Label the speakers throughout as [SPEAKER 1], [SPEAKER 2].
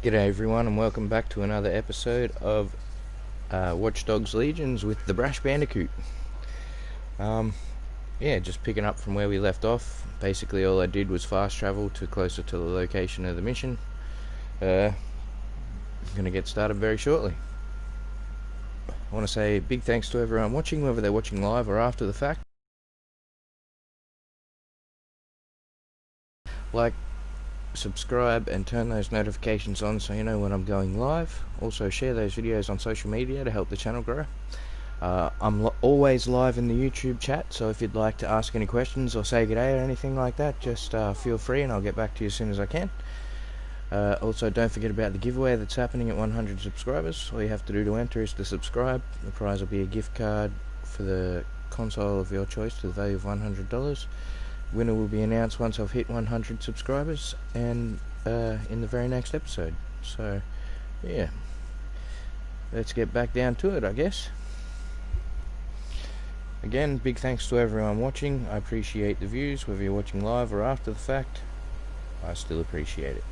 [SPEAKER 1] G'day everyone and welcome back to another episode of Watchdogs Legions with the Brash Bandicoot. Just picking up from where we left off. Basically all I did was fast travel to closer to the location of the mission. I'm going to get started very shortly. I want to say big thanks to everyone watching, whether they're watching live or after the fact. Like, subscribe and turn those notifications on so you know when I'm going live. Also share those videos on social media to help the channel grow. I'm always live in the YouTube chat, so if you'd like to ask any questions or say g'day or anything like that, just feel free and I'll get back to you as soon as I can. Also don't forget about the giveaway that's happening at 100 subscribers. All you have to do to enter is to subscribe. The prize will be a gift card for the console of your choice to the value of $100. Winner will be announced once I've hit 100 subscribers and in the very next episode. So yeah, let's get back down to it, I guess. Again, big thanks to everyone watching. I appreciate the views, whether you're watching live or after the fact. I still appreciate it.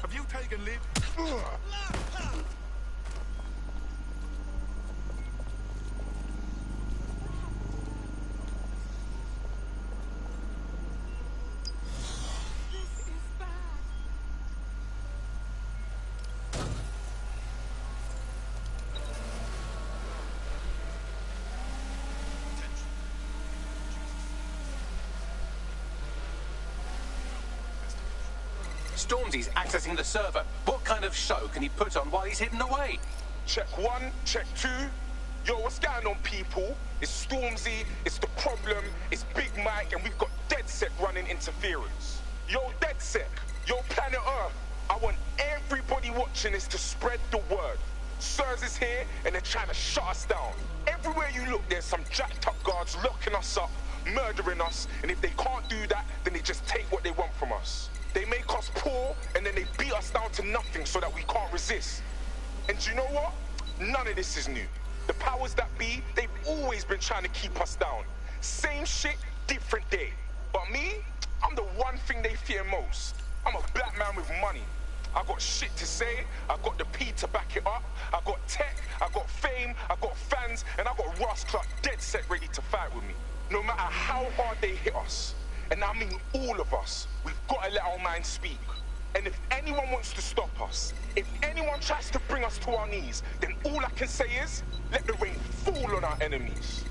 [SPEAKER 2] Have you taken leave?
[SPEAKER 3] Stormzy's accessing the server. What kind of show can he put on while he's hidden away?
[SPEAKER 2] Check one, check two. Yo, what's going on, people? It's Stormzy, it's The Problem, it's Big Mike, and we've got DeadSec running interference. Yo, DeadSec, yo, Planet Earth, I want everybody watching this to spread the word. Sirs is here, and they're trying to shut us down. Everywhere you look, there's some jacked up guards locking us up, murdering us, and if they can't do that, then they just take what they want from us. They make us poor, and then they beat us down to nothing so that we can't resist. And do you know what? None of this is new. The powers that be, they've always been trying to keep us down. Same shit, different day. But me, I'm the one thing they fear most. I'm a black man with money. I got shit to say, I got the P to back it up, I got tech, I got fame, I got fans, and I got Ross Clark dead set ready to fight with me. No matter how hard they hit us. And I mean all of us, we've got to let our minds speak. And if anyone wants to stop us, if anyone tries to bring us to our knees, then all I can say is, let the rain fall on our enemies.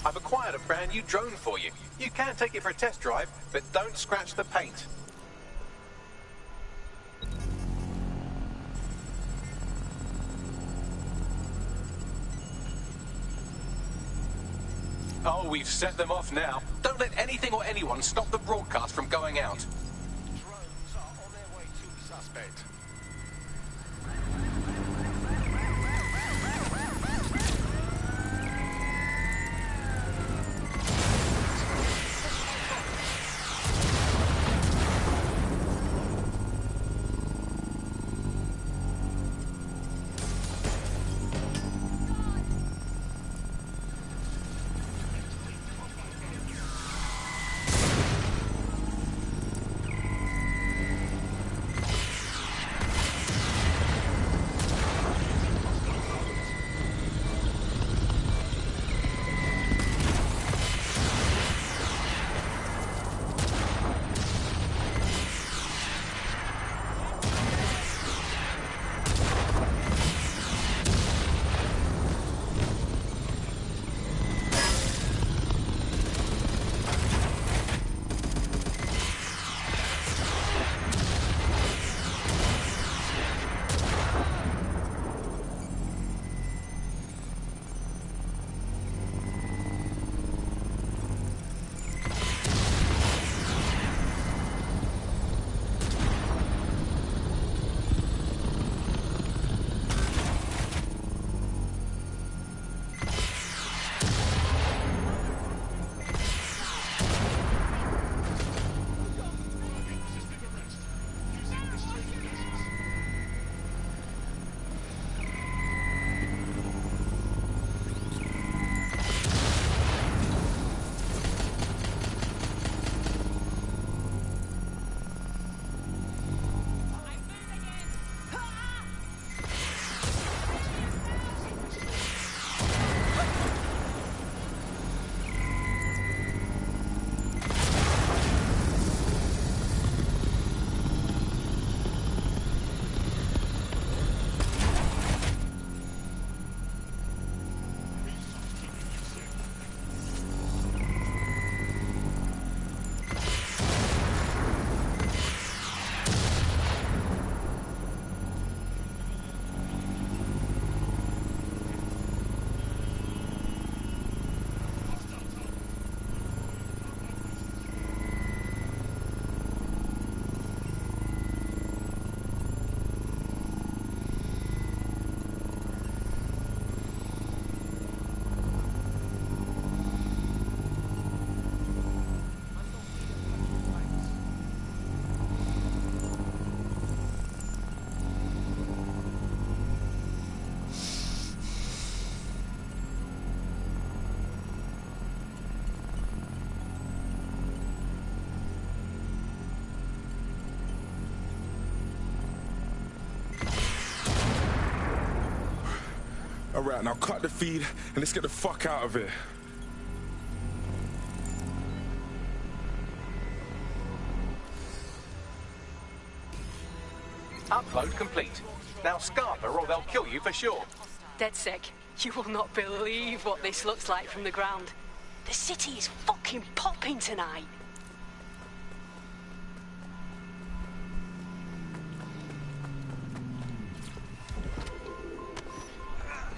[SPEAKER 3] I've acquired a brand new drone for you. You can take it for a test drive, but don't scratch the paint. Oh, we've set them off now. Don't let anything or anyone stop the broadcast from going out.
[SPEAKER 2] Drones are on their way to the suspect.
[SPEAKER 4] Alright, now cut the feed and let's get the fuck out of here.
[SPEAKER 3] Upload complete. Now scarper or they'll kill you for sure.
[SPEAKER 5] DedSec, you will not believe what this looks like from the ground. The city is fucking popping tonight.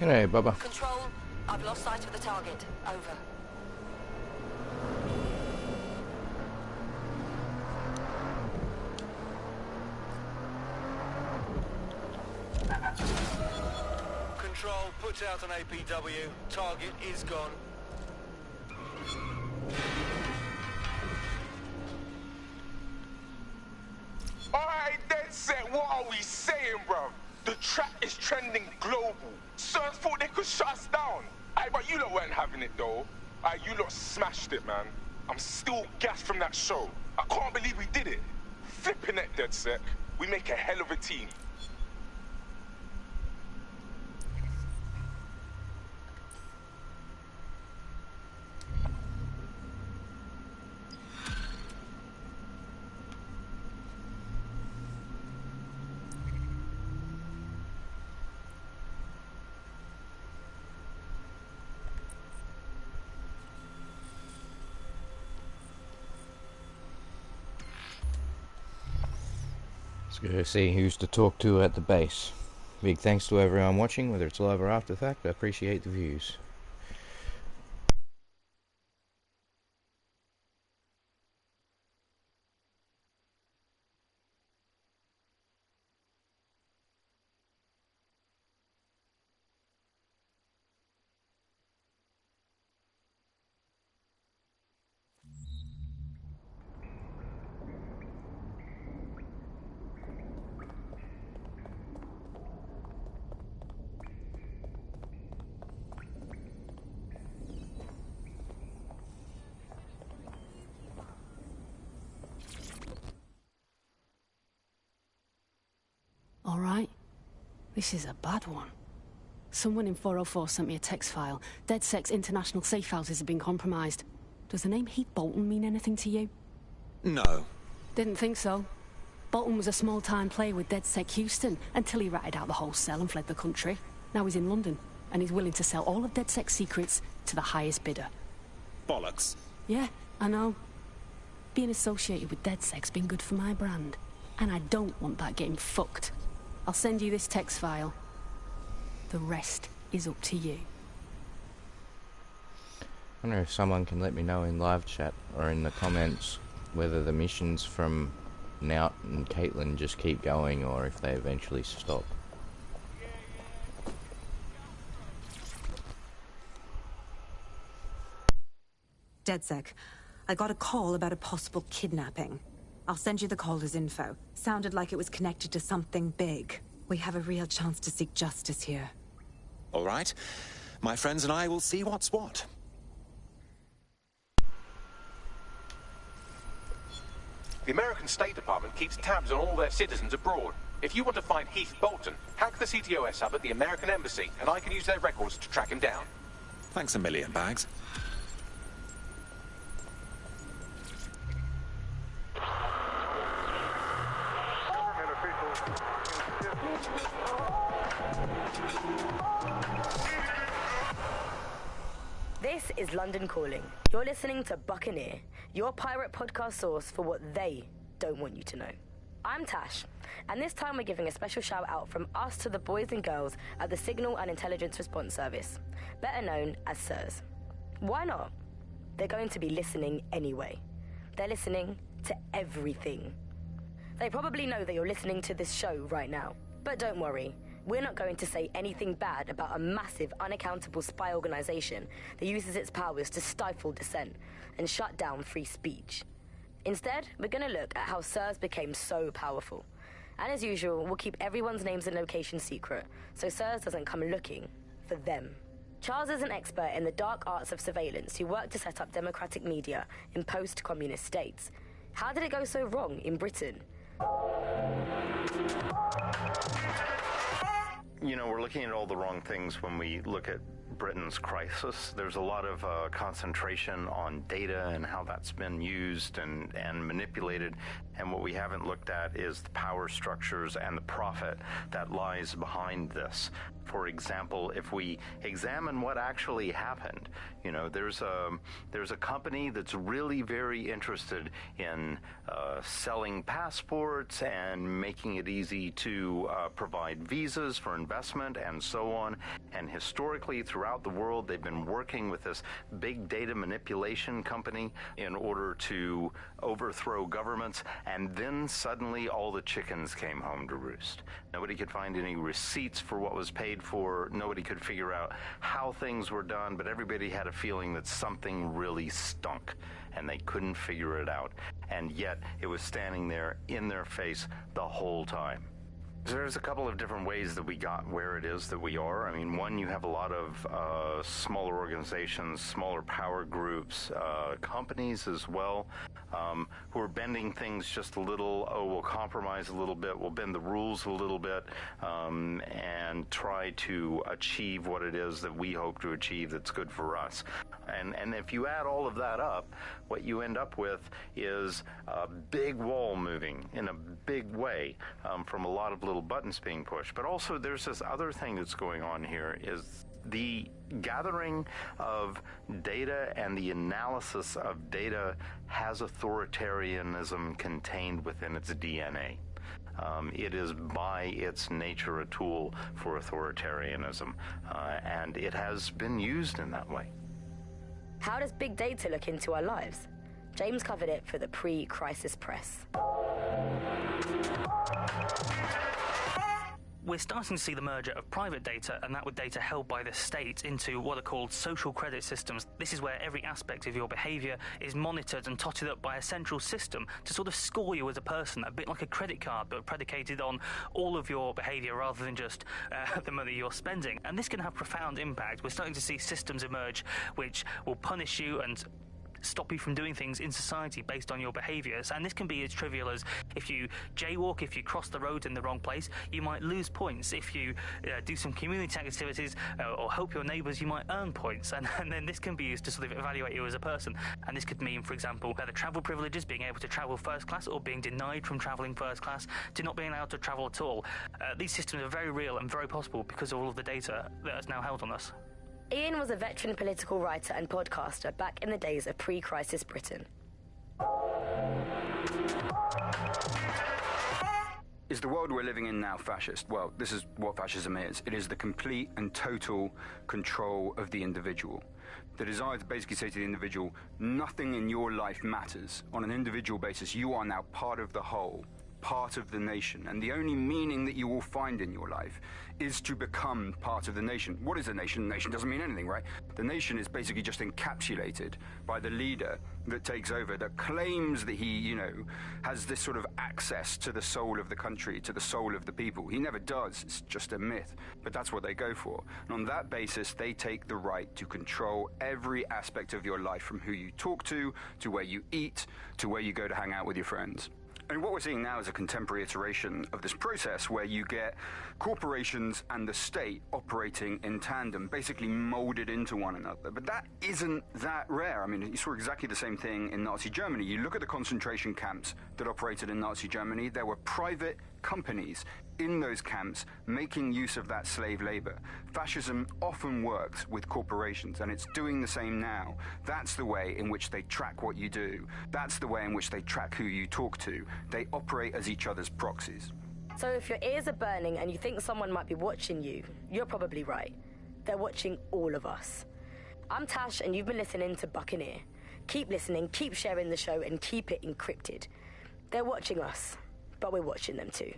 [SPEAKER 1] G'day, Bubba.
[SPEAKER 6] Control, I've lost sight of the target. Over.
[SPEAKER 7] Control, put out an APW. Target is gone.
[SPEAKER 2] Alright, DedSec, what are we saying, bruv? The track is trending global. Cerns thought they could shut us down. Aye, but you lot weren't having it, though. Aye, you lot smashed it, man. I'm still gassed from that show. I can't believe we did it. Flipping it, DedSec. We make a hell of a team.
[SPEAKER 1] Go see who's to talk to at the base. Big thanks to everyone watching, whether it's live or after the fact. I appreciate the views.
[SPEAKER 5] All right. This is a bad one. Someone in 404 sent me a text file. DedSec's international safe houses have been compromised. Does the name Heath Bolton mean anything to you?
[SPEAKER 3] No.
[SPEAKER 5] Didn't think so. Bolton was a small-time player with DedSec Houston until he ratted out the whole cell and fled the country. Now he's in London, and he's willing to sell all of DedSec's secrets to the highest bidder.
[SPEAKER 3] Bollocks.
[SPEAKER 5] Yeah, I know. Being associated with DedSec's been good for my brand, and I don't want that getting fucked. I'll send you this text file. The rest is up to you.
[SPEAKER 1] I wonder if someone can let me know in live chat or in the comments whether the missions from Nout and Caitlin just keep going or if they eventually stop.
[SPEAKER 8] DedSec, I got a call about a possible kidnapping. I'll send you the caller's info. Sounded like it was connected to something big. We have a real chance to seek justice here.
[SPEAKER 3] All right. My friends and I will see what's what. The American State Department keeps tabs on all their citizens abroad. If you want to find Heath Bolton, hack the CTOS up at the American Embassy, and I can use their records to track him down. Thanks a million, Bags.
[SPEAKER 9] This is London Calling. You're listening to Buccaneer, your pirate podcast source for what they don't want you to know. I'm Tash, and this time we're giving a special shout out from us to the boys and girls at the Signal and Intelligence Response Service, better known as SIRS. Why not? They're going to be listening anyway. They're listening to everything. They probably know that you're listening to this show right now, but don't worry. We're not going to say anything bad about a massive, unaccountable spy organization that uses its powers to stifle dissent and shut down free speech. Instead, we're going to look at how SIRS became so powerful. And as usual, we'll keep everyone's names and locations secret, so SIRS doesn't come looking for them. Charles is an expert in the dark arts of surveillance who worked to set up democratic media in post-communist states. How did it go so wrong in Britain?
[SPEAKER 10] You know, we're looking at all the wrong things when we look at Britain's crisis. There's a lot of concentration on data and how that's been used and manipulated. And what we haven't looked at is the power structures and the profit that lies behind this. For example, if we examine what actually happened, you know, there's a company that's really very interested in selling passports and making it easy to provide visas for investment and so on. And historically, throughout the world, they've been working with this big data manipulation company in order to overthrow governments. And then suddenly all the chickens came home to roost. Nobody could find any receipts for what was paid for. Nobody could figure out how things were done, but everybody had a feeling that something really stunk, and they couldn't figure it out. And yet it was standing there in their face the whole time. There's a couple of different ways that we got where it is that we are. I mean, one, you have a lot of smaller organizations, smaller power groups, companies as well, who are bending things just a little. Oh, we'll compromise a little bit, we'll bend the rules a little bit, and try to achieve what it is that we hope to achieve that's good for us. And if you add all of that up, what you end up with is a big wall moving in a big way from a lot of little buttons being pushed. But also there's this other thing that's going on here is the gathering of data and the analysis of data has authoritarianism contained within its DNA. It is by its nature a tool for authoritarianism, and it has been used in that way.
[SPEAKER 9] How does big data look into our lives? James covered it for the pre-crisis press.
[SPEAKER 11] We're starting to see the merger of private data and that with data held by the state into what are called social credit systems. This is where every aspect of your behaviour is monitored and totted up by a central system to sort of score you as a person, a bit like a credit card, but predicated on all of your behaviour rather than just the money you're spending. And this can have profound impact. We're starting to see systems emerge which will punish you and stop you from doing things in society based on your behaviours, and this can be as trivial as if you jaywalk, if you cross the road in the wrong place, you might lose points. If you do some community activities or help your neighbours, you might earn points, and then this can be used to sort of evaluate you as a person. And this could mean, for example, the travel privileges, being able to travel first class, or being denied from travelling first class to not being able to travel at all. These systems are very real and very possible because of all of the data that is now held on us.
[SPEAKER 9] Ian was a veteran political writer and podcaster back in the days of pre-crisis Britain.
[SPEAKER 12] Is the world we're living in now fascist? Well, this is what fascism is. It is the complete and total control of the individual. The desire to basically say to the individual, nothing in your life matters. On an individual basis, you are now part of the whole, part of the nation, and the only meaning that you will find in your life is to become part of the nation. What is a nation? A nation doesn't mean anything, right? The nation is basically just encapsulated by the leader that takes over, that claims that he, has this sort of access to the soul of the country, to the soul of the people. He never does. It's just a myth. But that's what they go for. And on that basis, they take the right to control every aspect of your life, from who you talk to where you eat, to where you go to hang out with your friends. And what we're seeing now is a contemporary iteration of this process where you get corporations and the state operating in tandem, basically molded into one another. But that isn't that rare. I mean, you saw exactly the same thing in Nazi Germany. You look at the concentration camps that operated in Nazi Germany, there were private companies in those camps making use of that slave labor. Fascism often works with corporations, and it's doing the same now. That's the way in which they track what you do. That's the way in which they track who you talk to. They operate as each other's proxies.
[SPEAKER 9] So if your ears are burning and you think someone might be watching you, you're probably right. They're watching all of us. I'm Tash, and you've been listening to Buccaneer. Keep listening, keep sharing the show, and keep it encrypted. They're watching us, but we're watching them too.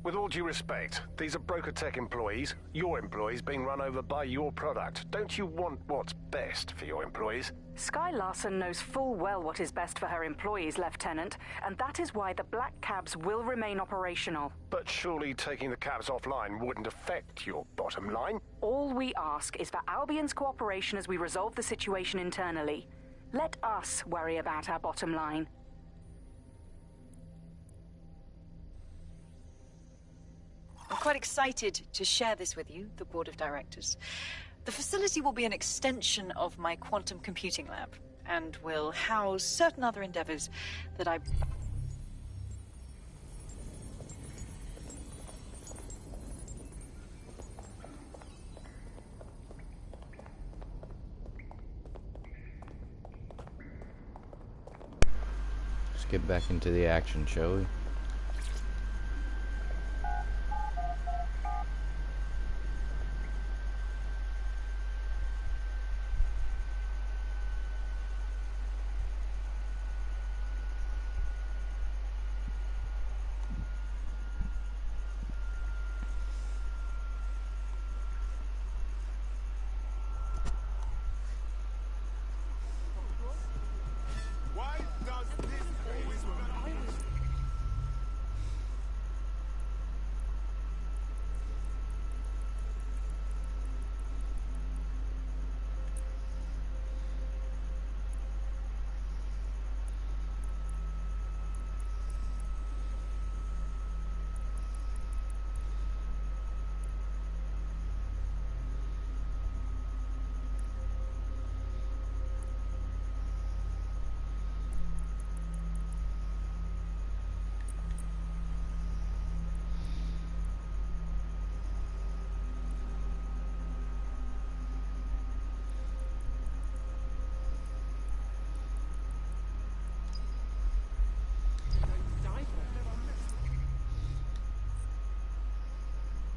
[SPEAKER 7] With all due respect, these are Broker Tech employees, your employees being run over by your product. Don't you want what's best for your employees?
[SPEAKER 13] Sky Larson knows full well what is best for her employees, Lieutenant, and that is why the black cabs will remain operational.
[SPEAKER 7] But surely taking the cabs offline wouldn't affect your bottom line?
[SPEAKER 13] All we ask is for Albion's cooperation as we resolve the situation internally. Let us worry about our bottom line.
[SPEAKER 14] I'm quite excited to share this with you, the Board of Directors. The facility will be an extension of my quantum computing lab, and will house certain other endeavors that I...
[SPEAKER 1] Let's get back into the action, shall we?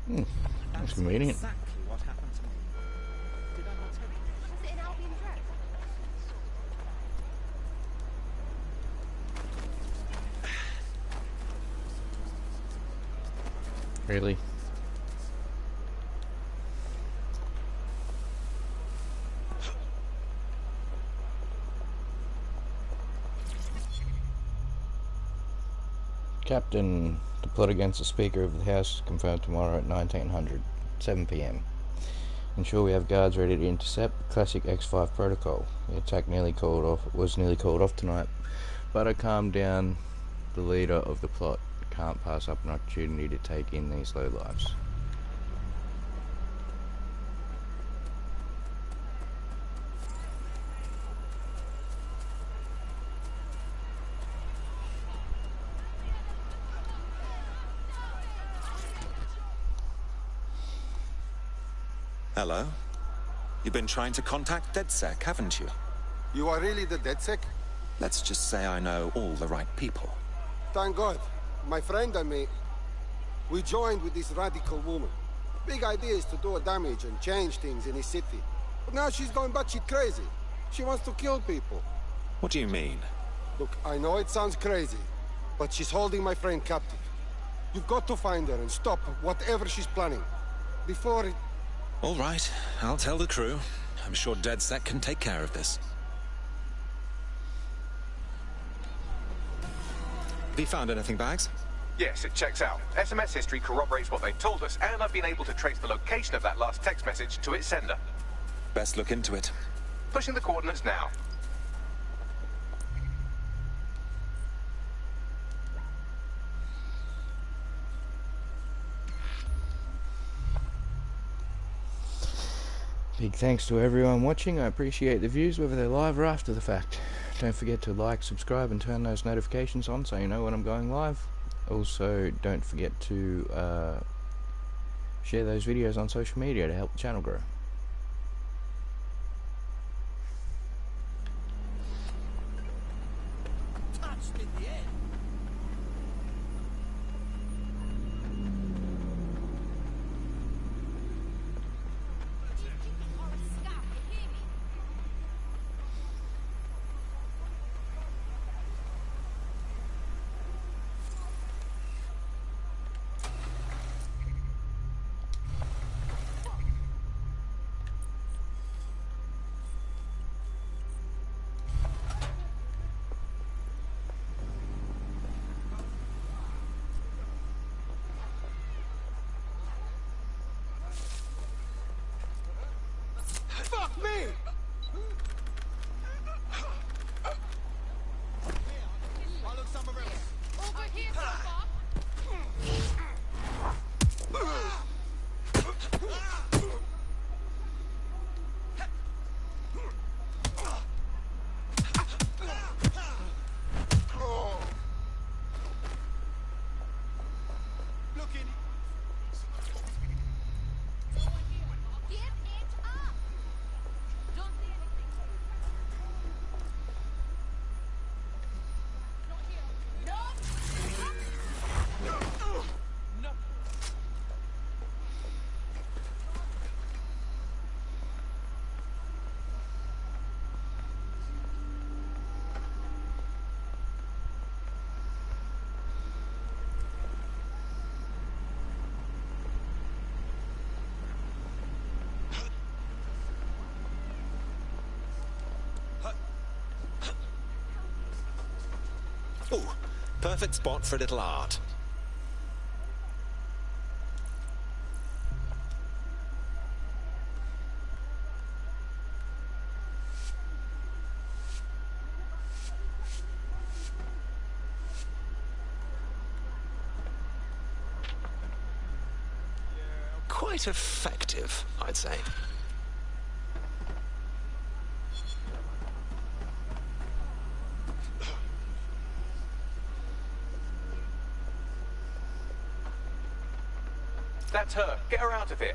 [SPEAKER 1] That's convenient.
[SPEAKER 15] Exactly what happened to me. Did I not tell you?
[SPEAKER 16] Was it an Albion threat?
[SPEAKER 1] Really? Captain, the plot against the Speaker of the House is confirmed tomorrow at 1900, 7 PM. Ensure we have guards ready to intercept. Classic X5 protocol. The attack was nearly called off tonight, but I calmed down the leader of the plot. Can't pass up an opportunity to take in these lowlifes.
[SPEAKER 3] Hello. You've been trying to contact DedSec, haven't you?
[SPEAKER 17] You are really the DedSec?
[SPEAKER 3] Let's just say I know all the right people.
[SPEAKER 17] Thank God. My friend and me, we joined with this radical woman. Big idea is to do a damage and change things in his city. But now she's going batshit crazy. She wants to kill people.
[SPEAKER 3] What do you mean?
[SPEAKER 17] Look, I know it sounds crazy, but she's holding my friend captive. You've got to find her and stop whatever she's planning. Before it...
[SPEAKER 3] All right, I'll tell the crew. I'm sure DedSec can take care of this. Have you found anything, Bags?
[SPEAKER 7] Yes, it checks out. SMS history corroborates what they told us, and I've been able to trace the location of that last text message to its sender.
[SPEAKER 3] Best look into it.
[SPEAKER 7] Pushing the coordinates now.
[SPEAKER 1] Big thanks to everyone watching. I appreciate the views, whether they're live or after the fact. Don't forget to like, subscribe and turn those notifications on so you know when I'm going live. Also, don't forget to share those videos on social media to help the channel grow.
[SPEAKER 17] Fuck me! I'll look somewhere else.
[SPEAKER 16] Over here, Papa.
[SPEAKER 3] Ooh, perfect spot for a little art. Quite effective, I'd say.
[SPEAKER 7] That's her. Get her out of here.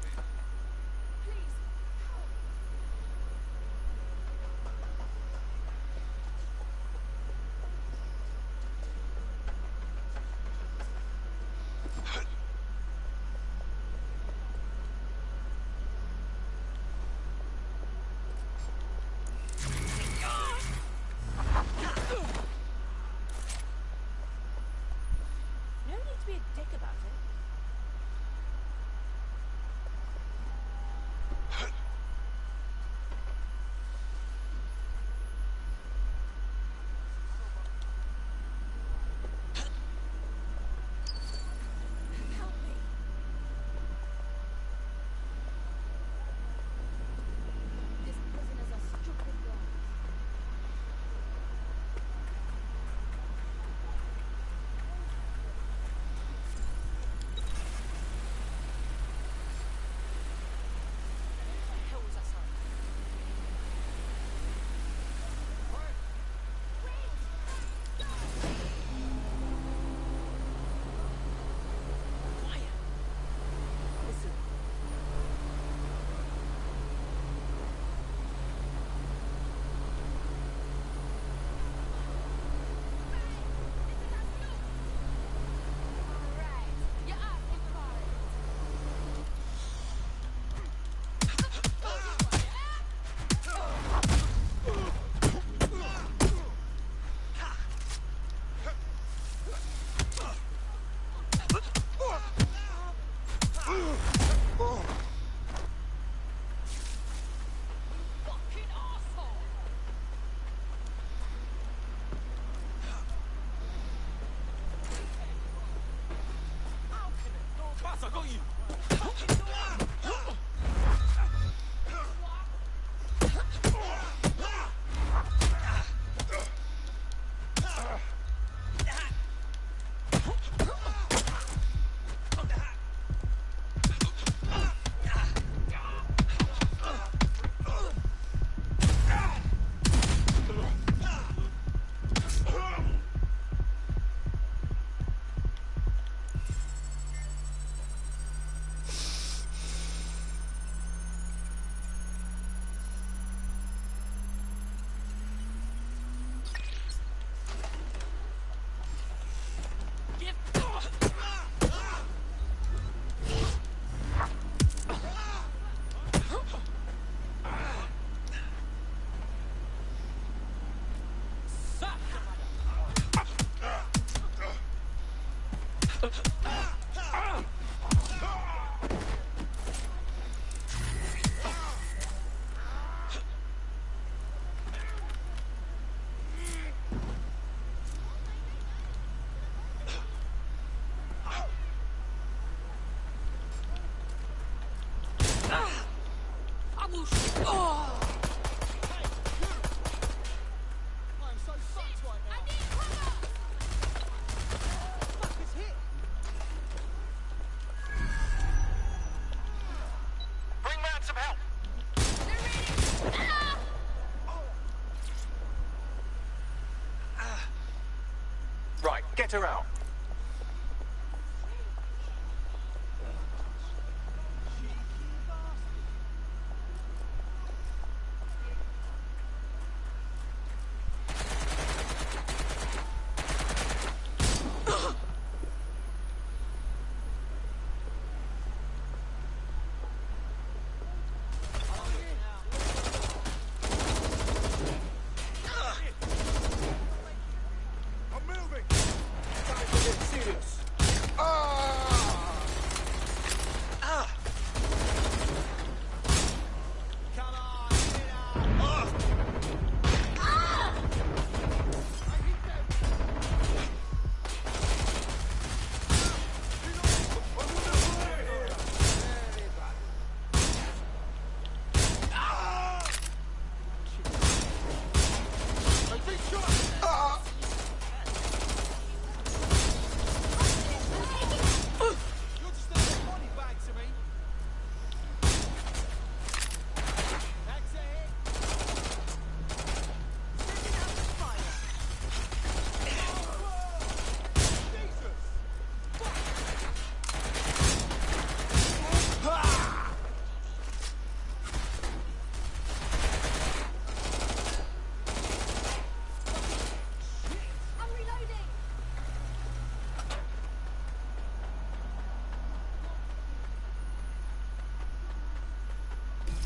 [SPEAKER 3] Get her out.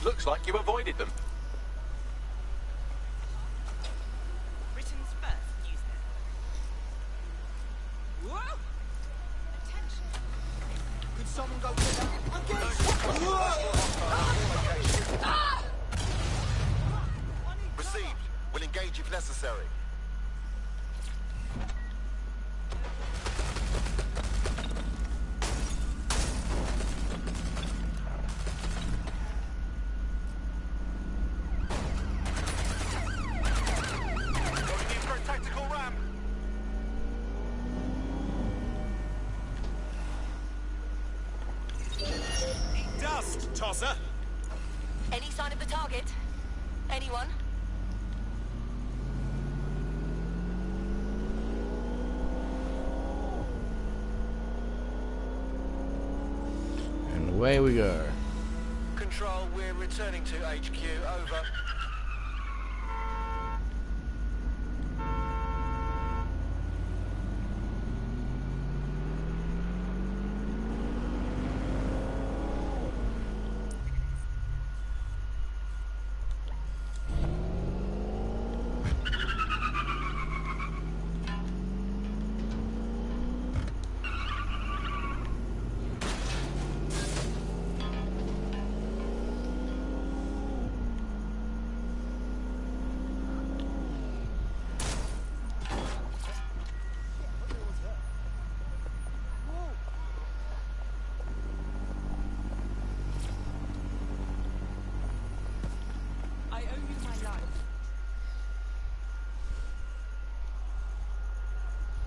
[SPEAKER 3] Looks like you avoided them.
[SPEAKER 15] Britain's first Newsnet. Whoa! Attention.
[SPEAKER 17] Could someone go get that?
[SPEAKER 18] Received. We'll engage if necessary.
[SPEAKER 6] Tosser. Any sign of the target? Anyone?
[SPEAKER 1] And away we go.
[SPEAKER 18] Control, we're returning to HQ. Over.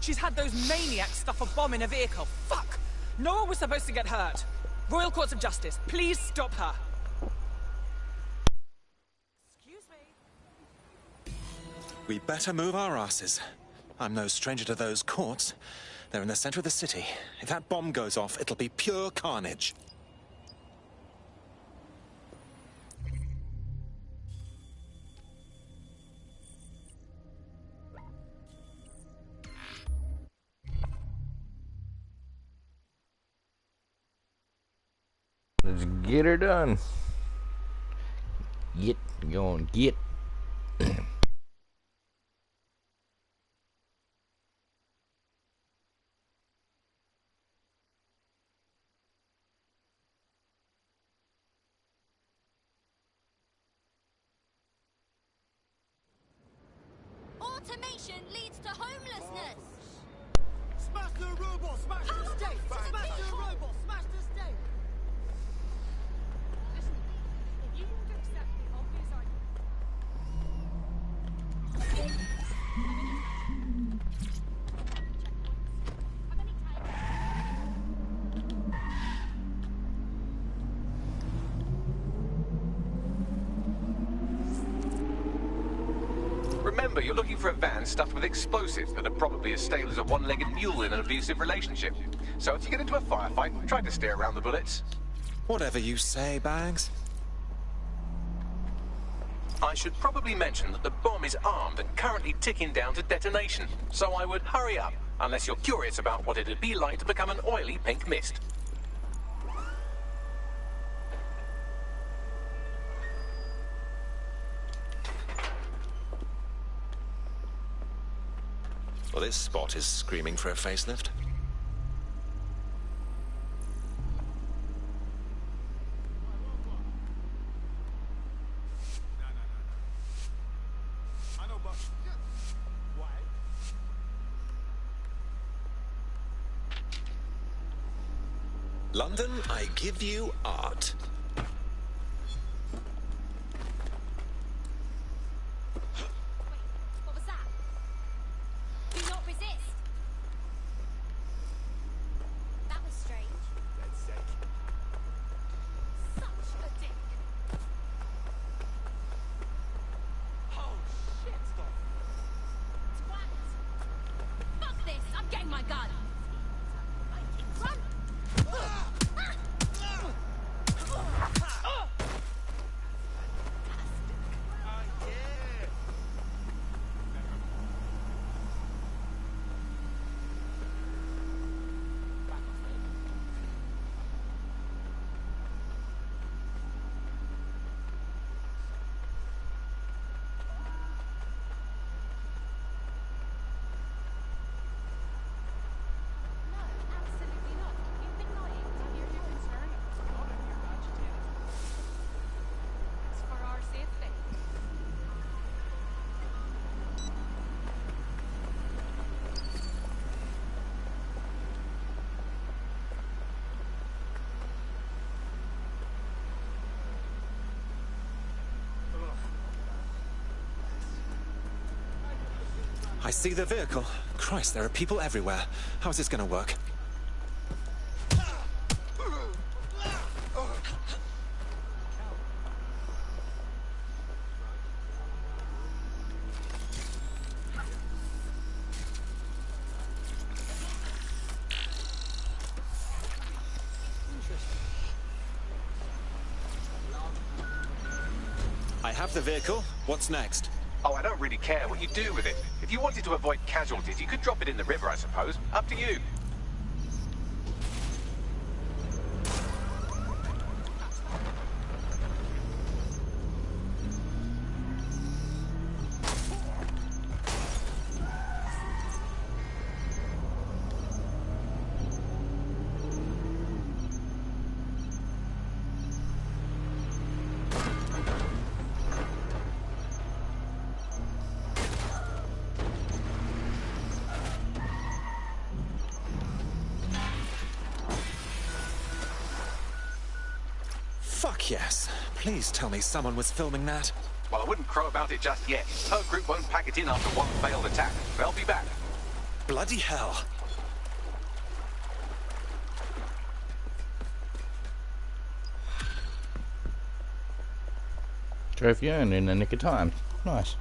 [SPEAKER 15] She's had those maniacs stuff a bomb in a vehicle. Fuck! No one was supposed to get hurt. Royal Courts of Justice, please stop her. Excuse me.
[SPEAKER 3] We better move our asses. I'm no stranger to those courts. They're in the center of the city. If that bomb goes off, it'll be pure carnage.
[SPEAKER 1] Let's get her done. Go on, get.
[SPEAKER 16] Automation leads to homelessness.
[SPEAKER 17] Smash the robot, smash the state. Smash the robot, smash the state.
[SPEAKER 16] Listen, if you want to accept the obvious
[SPEAKER 3] Remember, you're looking for a van stuffed with explosives that are probably as stale as a one-legged mule in an abusive relationship. So if you get into a firefight, try to steer around the bullets.
[SPEAKER 19] Whatever you say, Bags.
[SPEAKER 3] I should probably mention that the bomb is armed and currently ticking down to detonation, so I would hurry up, unless you're curious about what it'd be like to become an oily pink mist.
[SPEAKER 19] Well, this spot is screaming for a facelift. London, I give you art.
[SPEAKER 16] What was that? Do not resist. That was strange. Such a dick. Oh shit! Twat. Fuck this! I'm getting my gun. Run!
[SPEAKER 19] I see the vehicle. Christ, there are people everywhere. How is this going to work? I have the vehicle. What's next?
[SPEAKER 3] Oh, I don't really care what you do with it. If you wanted to avoid casualties, you could drop it in the river, I suppose. Up to you.
[SPEAKER 19] Fuck yes. Please tell me someone was filming that.
[SPEAKER 3] Well, I wouldn't crow about it just yet. Her group won't pack it in after one failed attack. They'll be back.
[SPEAKER 19] Bloody hell.
[SPEAKER 1] Drove you in the nick of time. Nice.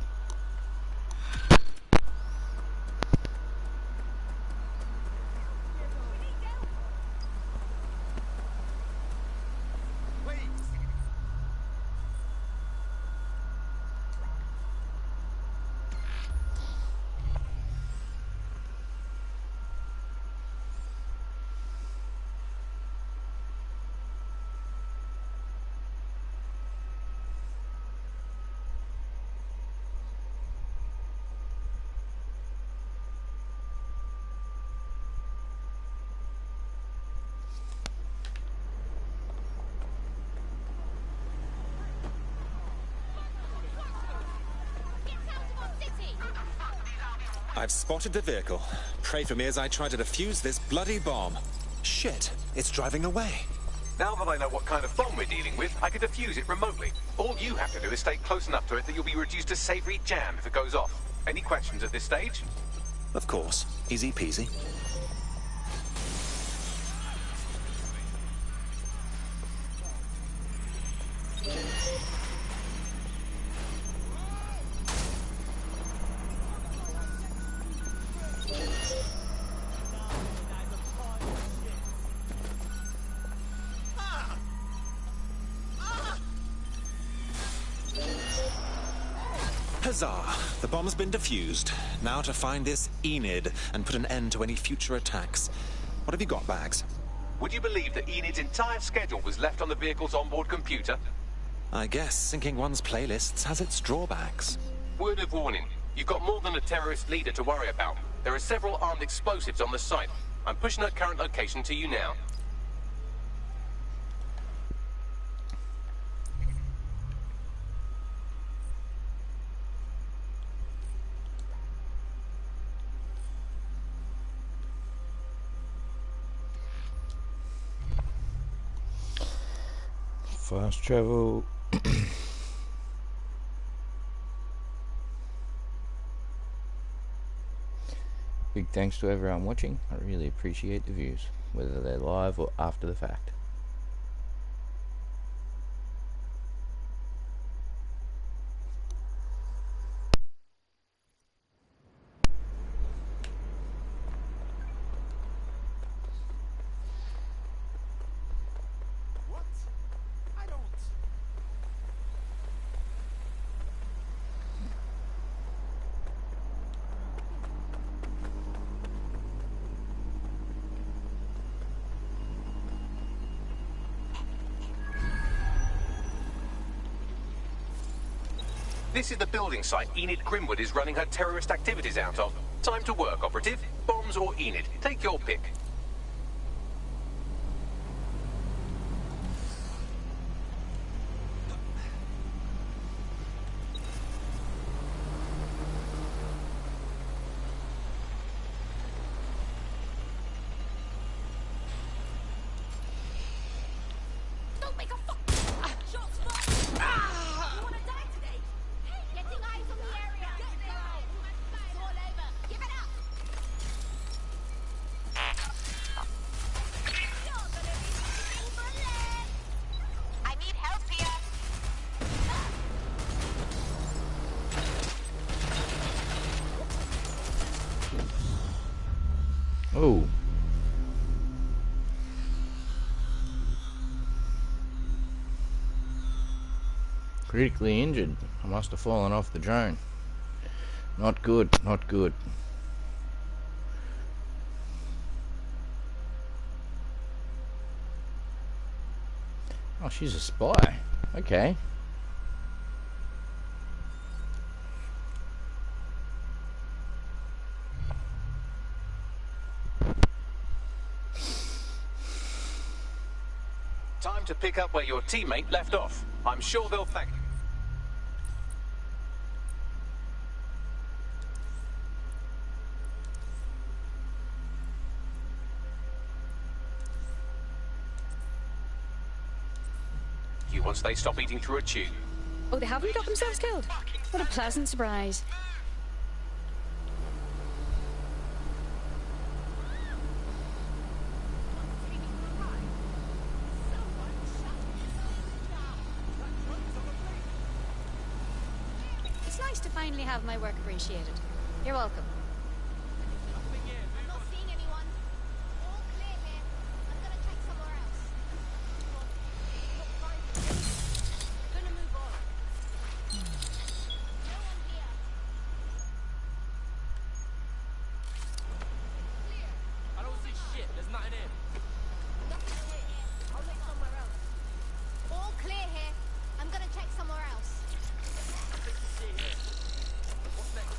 [SPEAKER 19] I've spotted the vehicle. Pray for me as I try to defuse this bloody bomb. Shit, it's driving away.
[SPEAKER 3] Now that I know what kind of bomb we're dealing with, I can defuse it remotely. All you have to do is stay close enough to it that you'll be reduced to savory jam if it goes off. Any questions at this stage?
[SPEAKER 19] Of course. Easy peasy. Huzzah! The bomb's been defused. Now to find this Enid and put an end to any future attacks. What have you got, Bags?
[SPEAKER 3] Would you believe that Enid's entire schedule was left on the vehicle's onboard computer?
[SPEAKER 19] I guess syncing one's playlists has its drawbacks.
[SPEAKER 3] Word of warning. You've got more than a terrorist leader to worry about. There are several armed explosives on the site. I'm pushing her current location to you now.
[SPEAKER 1] Fast travel. Big thanks to everyone watching. I really appreciate the views, whether they're live or after the fact.
[SPEAKER 3] This is the building site Enid Grimwood is running her terrorist activities out of. Time to work, operative. Bombs or Enid. Take your pick.
[SPEAKER 16] Don't make a fuck. Shots fired. You wanna die today? Hey, getting eyes on the area. It's all over. Give it up. You're gonna be bullet. I need help here.
[SPEAKER 1] Oh. Critically injured. I must have fallen off the drone. Not good, not good. Oh, she's a spy. Okay.
[SPEAKER 3] Time to pick up where your teammate left off. I'm sure they'll thank you. Once they stop eating through a tube.
[SPEAKER 20] Oh, they haven't got themselves killed? What a pleasant surprise. It's nice to finally have my work appreciated. You're welcome.
[SPEAKER 16] I'm not seeing anyone. All clear here. I'm gonna check somewhere else. Gonna move on. No one here. Clear.
[SPEAKER 18] I don't see shit. There's nothing in.
[SPEAKER 16] Nothing clear here. I'll check somewhere else. All clear here. I'm gonna check somewhere else.
[SPEAKER 18] Nothing to see here. What's next?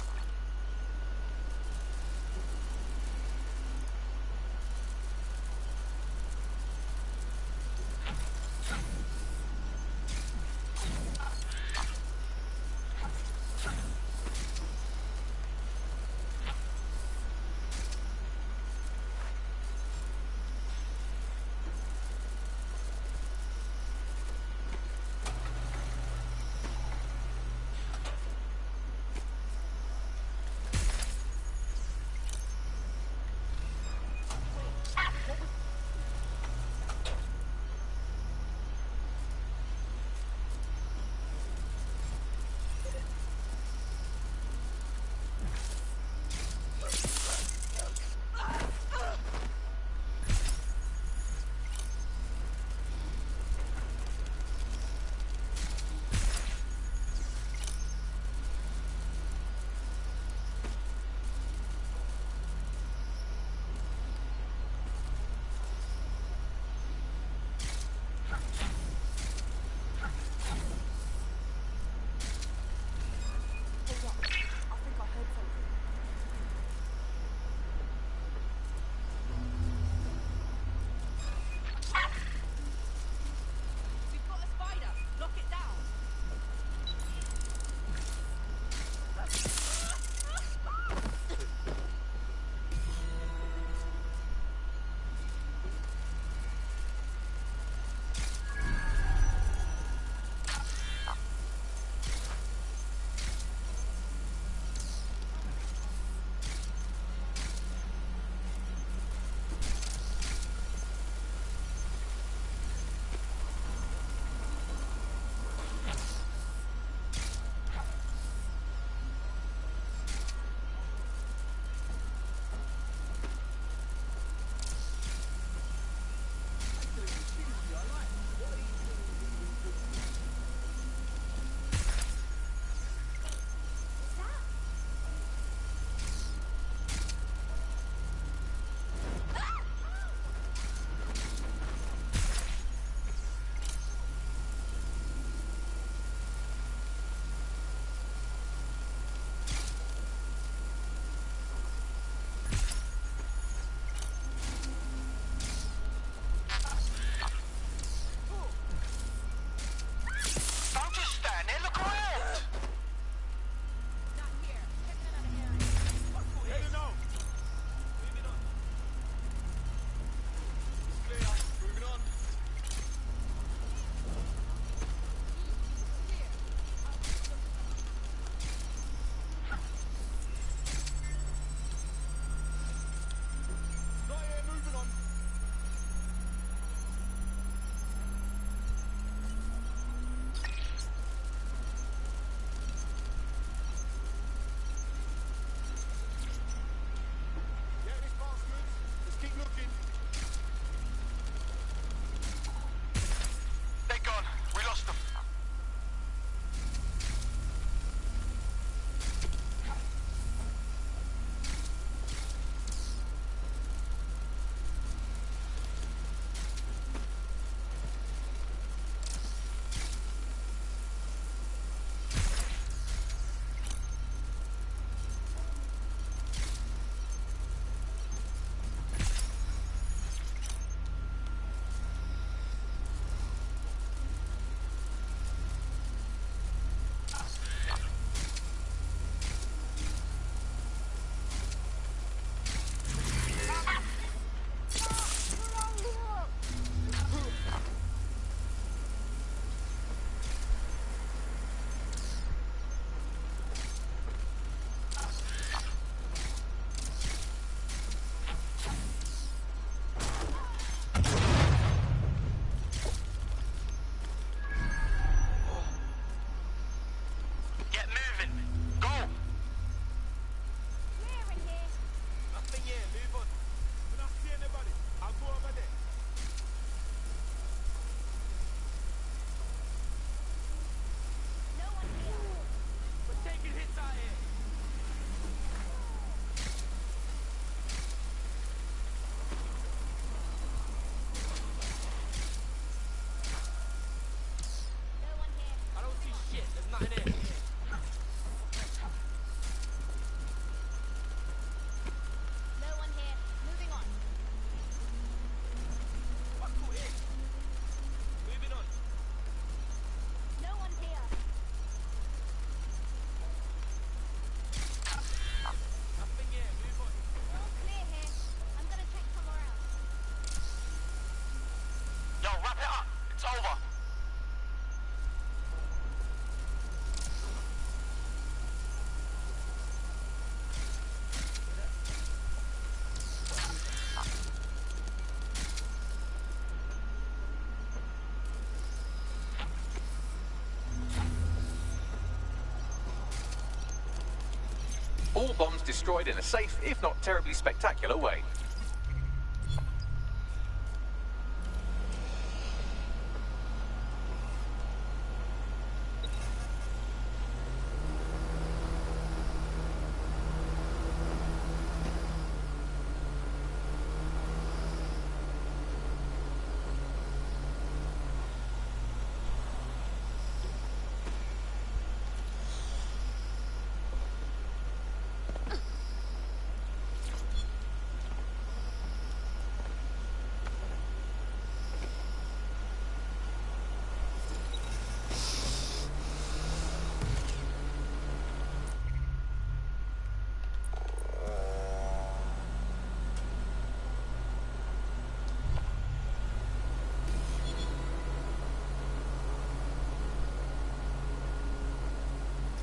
[SPEAKER 3] All bombs destroyed in a safe, if not terribly spectacular way.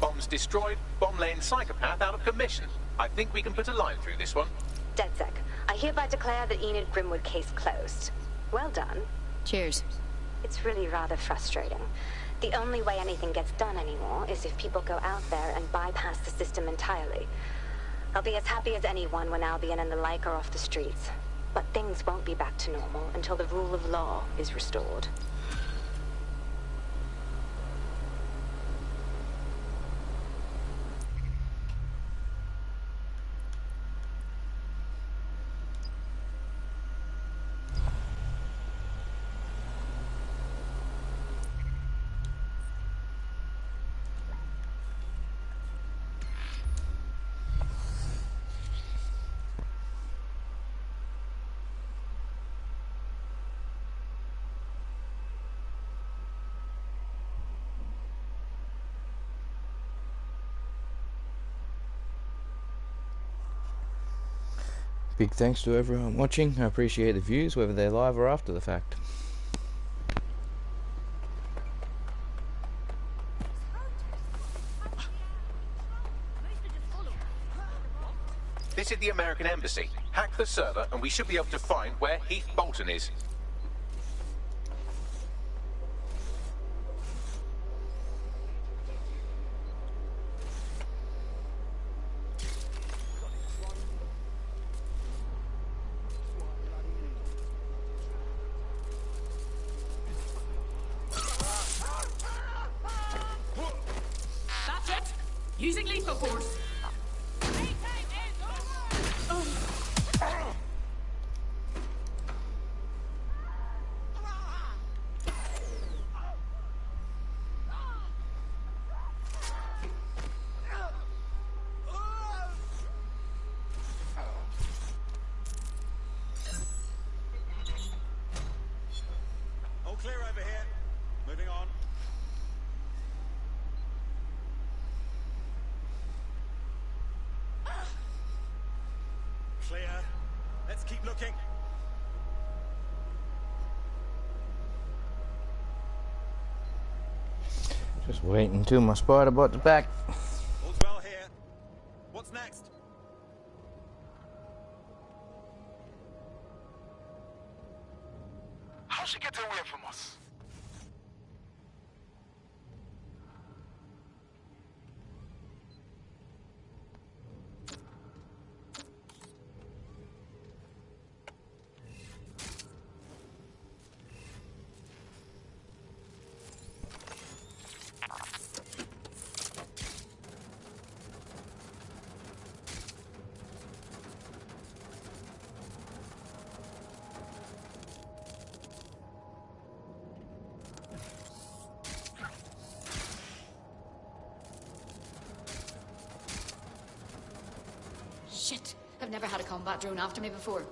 [SPEAKER 3] Bombs destroyed, bomb laying psychopath out of commission. I think we can put a line through this one.
[SPEAKER 21] DedSec, I hereby declare the Enid Grimwood case closed. Well done.
[SPEAKER 20] Cheers.
[SPEAKER 21] It's really rather frustrating. The only way anything gets done anymore is if people go out there and bypass the system entirely. I'll be as happy as anyone when Albion and the like are off the streets. But things won't be back to normal until the rule of law is restored.
[SPEAKER 1] Big thanks to everyone watching. I appreciate the views, whether they're live or after the fact.
[SPEAKER 3] This is the American Embassy. Hack the server and we should be able to find where Heath Bolton is.
[SPEAKER 15] That's it! Using lethal force!
[SPEAKER 19] All clear over here. Moving on. Clear. Let's keep looking.
[SPEAKER 1] Just waiting until my spider bot's back.
[SPEAKER 19] All's well here. What's next?
[SPEAKER 2] How's she getting away from us?
[SPEAKER 20] Shit. I've never had a combat drone after me before.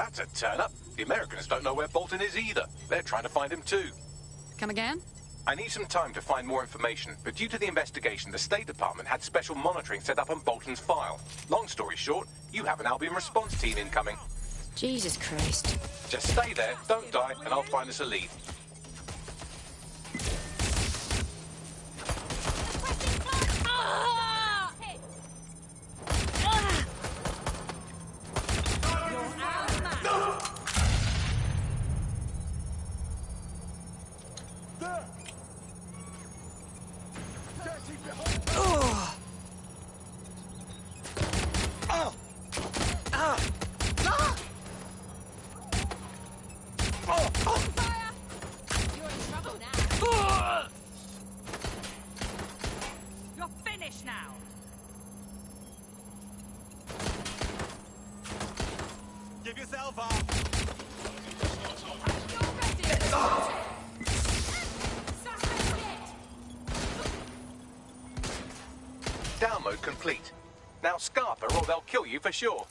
[SPEAKER 3] That's a turn-up. The Americans don't know where Bolton is either. They're trying to find him too.
[SPEAKER 20] Come again?
[SPEAKER 3] I need some time to find more information, but due to the investigation, the State Department had special monitoring set up on Bolton's file. Long story short, you have an Albion response team incoming.
[SPEAKER 20] Jesus Christ.
[SPEAKER 3] Just stay there, don't die, and I'll find us a lead.
[SPEAKER 15] You're finished now.
[SPEAKER 19] Give yourself up.
[SPEAKER 3] Download complete. Now scarf her or they'll kill you for sure.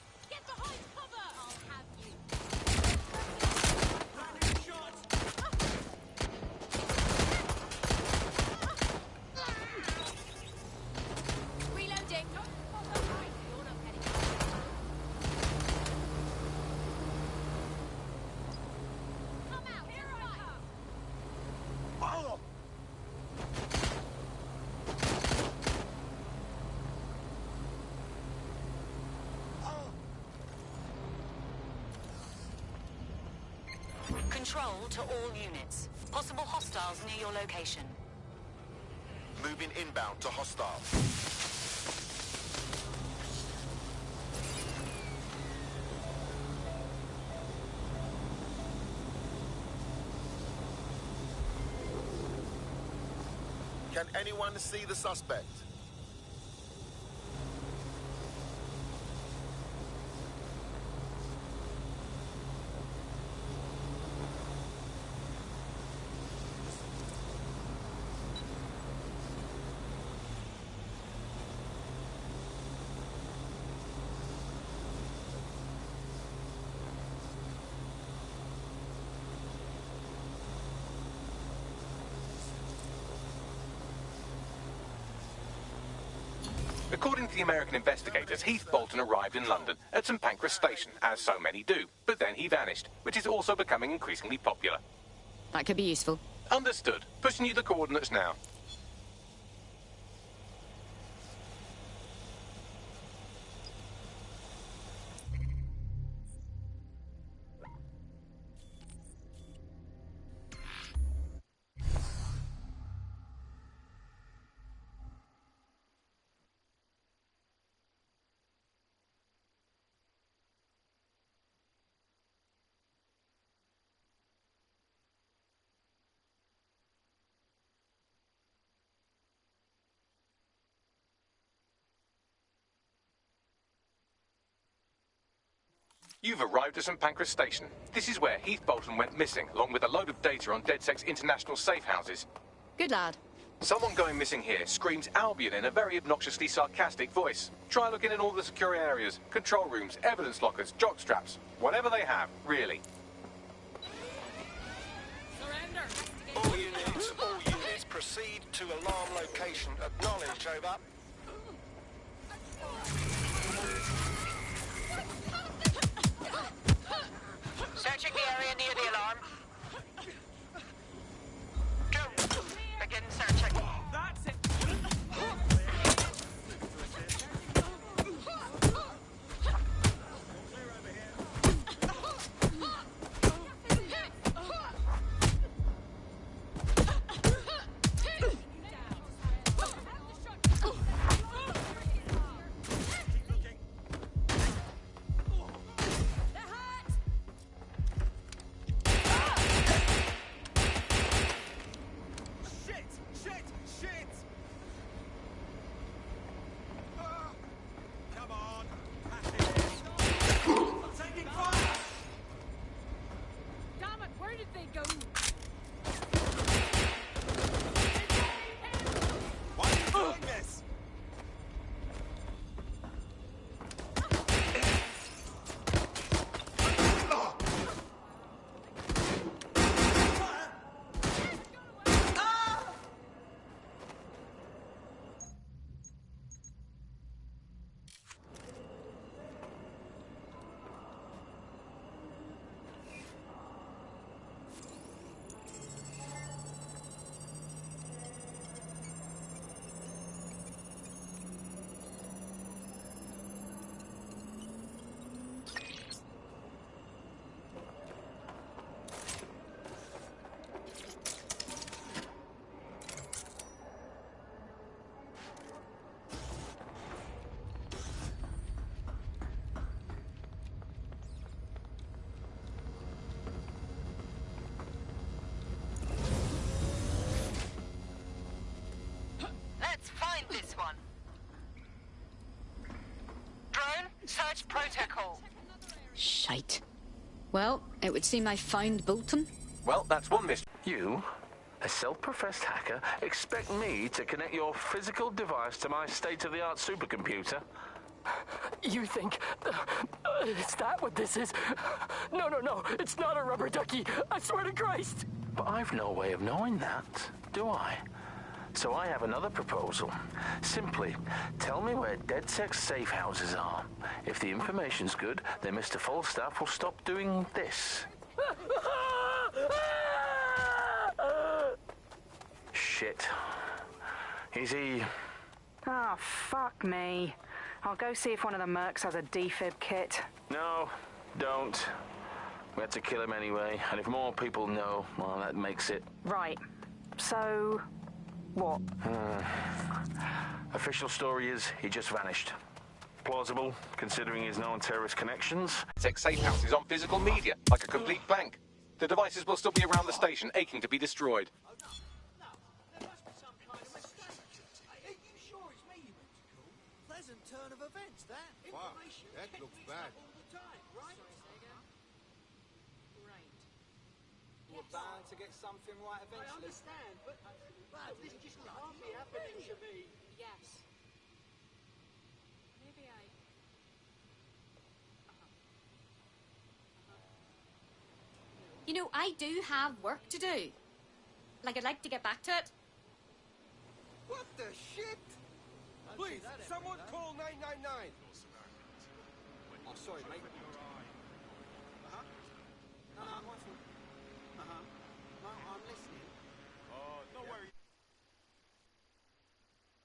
[SPEAKER 16] Reloading. Come out. Here I come.
[SPEAKER 17] Oh.
[SPEAKER 13] Control to all units. Possible hostiles near your location.
[SPEAKER 4] Moving inbound to hostile. Can anyone see the suspect?
[SPEAKER 3] According to the American investigators, Heath Bolton arrived in London at St Pancras Station, as so many do. But then he vanished, which is also becoming increasingly popular.
[SPEAKER 20] That could be useful.
[SPEAKER 3] Understood. Pushing you the coordinates now. You've arrived at St Pancras Station. This is where Heath Bolton went missing, along with a load of data on DedSec's international safe houses.
[SPEAKER 20] Good lad.
[SPEAKER 3] Someone going missing here screams Albion in a very obnoxiously sarcastic voice. Try looking in all the secure areas, control rooms, evidence lockers, jock straps, whatever they have, really.
[SPEAKER 18] All units, proceed to alarm location. Acknowledge, over.
[SPEAKER 22] Searching the area near the alarm. Go. Begin searching.
[SPEAKER 15] That's it. Shit!
[SPEAKER 22] That's protocol.
[SPEAKER 20] Shite. Well, it would seem I found Bolton.
[SPEAKER 3] Well, that's one mystery.
[SPEAKER 5] You, a self-professed hacker, expect me to connect your physical device to my state-of-the-art supercomputer?
[SPEAKER 8] You think... is that what this is? No, it's not a rubber ducky. I swear to Christ.
[SPEAKER 5] But I've no way of knowing that, do I? So I have another proposal. Simply, tell me where DedSec's safe houses are. If the information's good, then Mr. Falstaff will stop doing this. Shit. Is he...
[SPEAKER 13] Oh, fuck me. I'll go see if one of the mercs has a defib kit.
[SPEAKER 5] No, don't. We had to kill him anyway, and if more people know, well, that makes it...
[SPEAKER 13] Right. So... what?
[SPEAKER 5] Official story is he just vanished. Plausible, considering his known terrorist connections.
[SPEAKER 3] DedSec safe house is on physical media, like a complete bank. The devices will still be around the station, aching to be destroyed.
[SPEAKER 23] Pleasant turn of events, that.
[SPEAKER 17] Wow, that looks bad.
[SPEAKER 23] All the time, right? Right. We're bound to get something right eventually. I understand, but this just can't be happening to me.
[SPEAKER 16] Yes. Maybe I... You know, I do have work to do. Like, I'd like to get back to it.
[SPEAKER 17] What the shit? Please, someone call 999. Oh, sorry, mate.